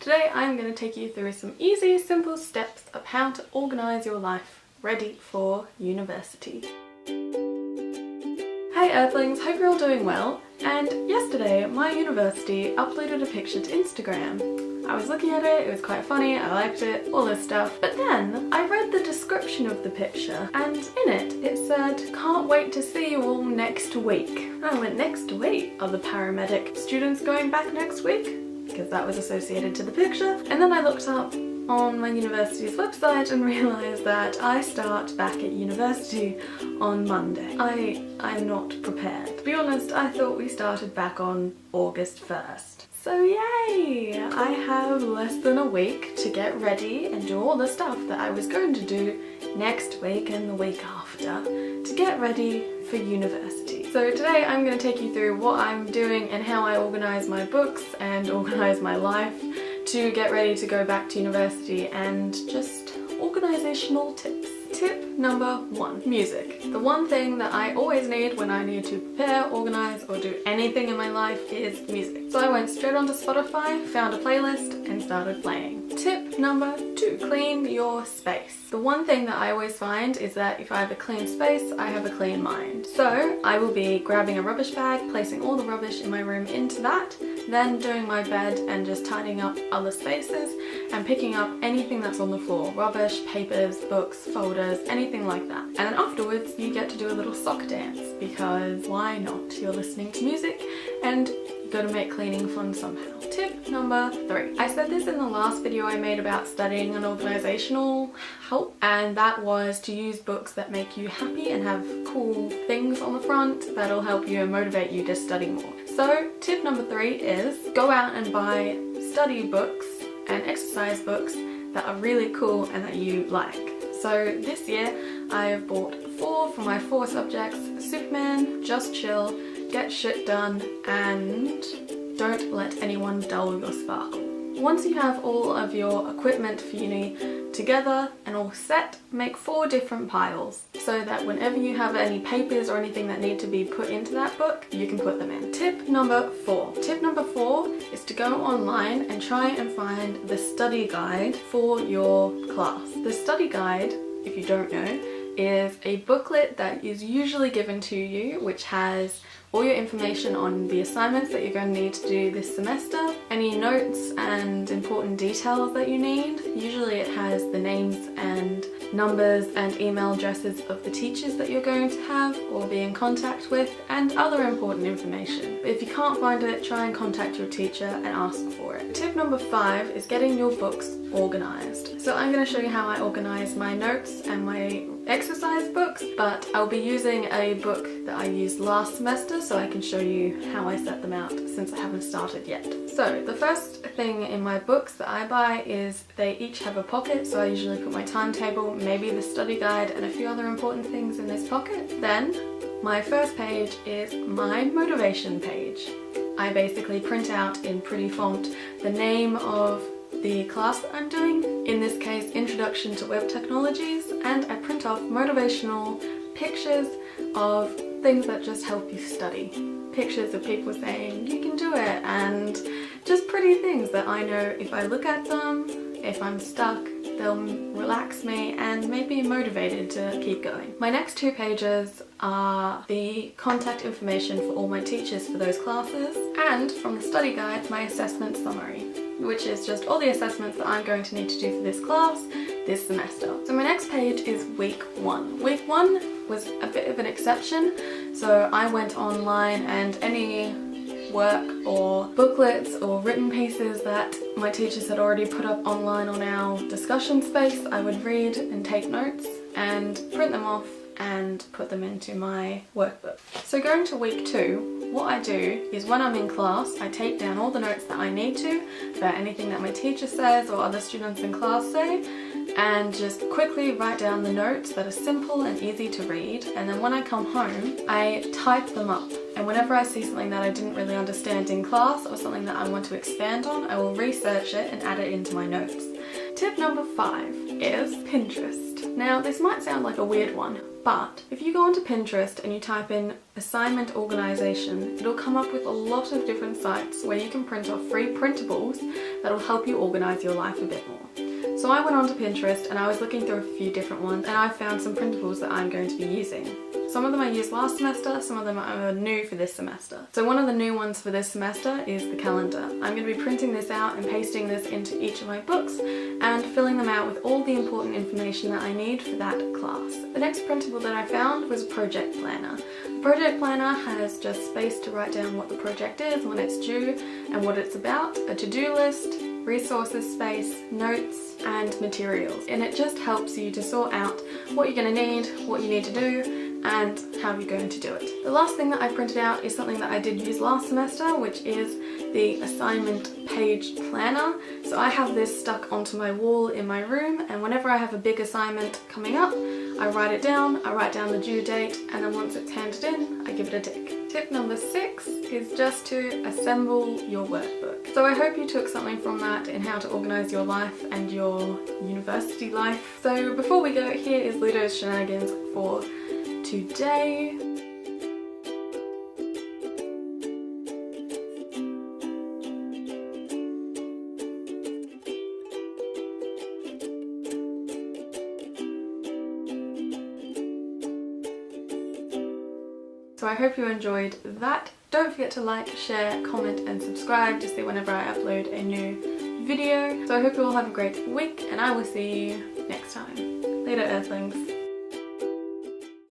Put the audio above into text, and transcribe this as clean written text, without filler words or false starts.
Today I'm going to take you through some easy, simple steps of how to organise your life ready for university. Hey Earthlings, hope you're all doing well. And yesterday my university uploaded a picture to Instagram. I was looking at it, it was quite funny, I liked it, all this stuff. But then I read the description of the picture and in it said, "Can't wait to see you all next week." And I went, next week? Are the paramedic students going back next week? Because that was associated to the picture. And then I looked up on my university's website and realised that I start back at university on Monday. I'm not prepared. To be honest, I thought we started back on August 1st. So yay! I have less than a week to get ready and do all the stuff that I was going to do next week and the week after to get ready for university. So today I'm going to take you through what I'm doing and how I organise my books and organise my life to get ready to go back to university, and just organisational tips. Tip number 1, music. The one thing that I always need when I need to prepare, organise or do anything in my life is music. So I went straight onto Spotify, found a playlist and started playing. Tip number 2, clean your space. The one thing that I always find is that if I have a clean space, I have a clean mind. So I will be grabbing a rubbish bag, placing all the rubbish in my room into that, then doing my bed and just tidying up other spaces and picking up anything that's on the floor. Rubbish, papers, books, folders, anything like that. And then afterwards you get to do a little sock dance, because why not? You're listening to music and you've got to make cleaning fun somehow. Tip number 3. I said this in the last video I made about studying and organisational help, and that was to use books that make you happy and have cool things on the front that'll help you and motivate you to study more. So tip number 3 is go out and buy study books and exercise books that are really cool and that you like. So this year I have bought 4 for my 4 subjects: Superman, Just Chill, Get Shit Done, and Don't Let Anyone Dull Your Sparkle. Once you have all of your equipment for uni together and all set, make 4 different piles so that whenever you have any papers or anything that need to be put into that book, you can put them in. Tip number 4. Tip number 4 is to go online and try and find the study guide for your class. The study guide, if you don't know, is a booklet that is usually given to you, which has all your information on the assignments that you're going to need to do this semester, any notes and important details that you need. Usually it has the names and numbers and email addresses of the teachers that you're going to have or be in contact with, and other important information. If you can't find it, try and contact your teacher and ask for it. Tip number 5 is getting your books organised. So I'm going to show you how I organise my notes and my exercise books, but I'll be using a book that I used last semester so I can show you how I set them out since I haven't started yet. So the first thing in my books that I buy is they each have a pocket, so I usually put my timetable, maybe the study guide and a few other important things in this pocket. Then my first page is my motivation page. I basically print out in pretty font the name of the class that I'm doing, in this case Introduction to Web Technologies, and I print off motivational pictures of things that just help you study. Pictures of people saying you can do it, and just pretty things that I know if I look at them, if I'm stuck, they'll relax me and make me motivated to keep going. My next 2 pages are the contact information for all my teachers for those classes, and from the study guide, my assessment summary, which is just all the assessments that I'm going to need to do for this class this semester. So my next page is week 1. Week 1 was a bit of an exception, so I went online and any work or booklets or written pieces that my teachers had already put up online on our discussion space, I would read and take notes and print them off and put them into my workbook. So going to week 2, what I do is when I'm in class, I take down all the notes that I need to for anything that my teacher says or other students in class say, and just quickly write down the notes that are simple and easy to read, and then when I come home I type them up, and whenever I see something that I didn't really understand in class or something that I want to expand on, I will research it and add it into my notes. Tip number 5 is Pinterest. Now this might sound like a weird one, but if you go onto Pinterest and you type in assignment organisation, it'll come up with a lot of different sites where you can print off free printables that'll help you organise your life a bit more. So I went onto Pinterest and I was looking through a few different ones, and I found some printables that I'm going to be using. Some of them I used last semester, some of them are new for this semester. So one of the new ones for this semester is the calendar. I'm going to be printing this out and pasting this into each of my books and filling them out with all the important information that I need for that class. The next printable that I found was a project planner. The project planner has just space to write down what the project is, when it's due, and what it's about, a to-do list, resources space, notes, and materials. And it just helps you to sort out what you're going to need, what you need to do, and how you're going to do it. The last thing that I printed out is something that I did use last semester, which is the assignment page planner. So I have this stuck onto my wall in my room, and whenever I have a big assignment coming up, I write it down, I write down the due date, and then once it's handed in, I give it a tick. Tip number 6 is just to assemble your workbook. So I hope you took something from that in how to organise your life and your university life. So before we go, here is Ludo's shenanigans for today. So I hope you enjoyed that. Don't forget to like, share, comment and subscribe to see whenever I upload a new video. So I hope you all have a great week, and I will see you next time. Later, Earthlings.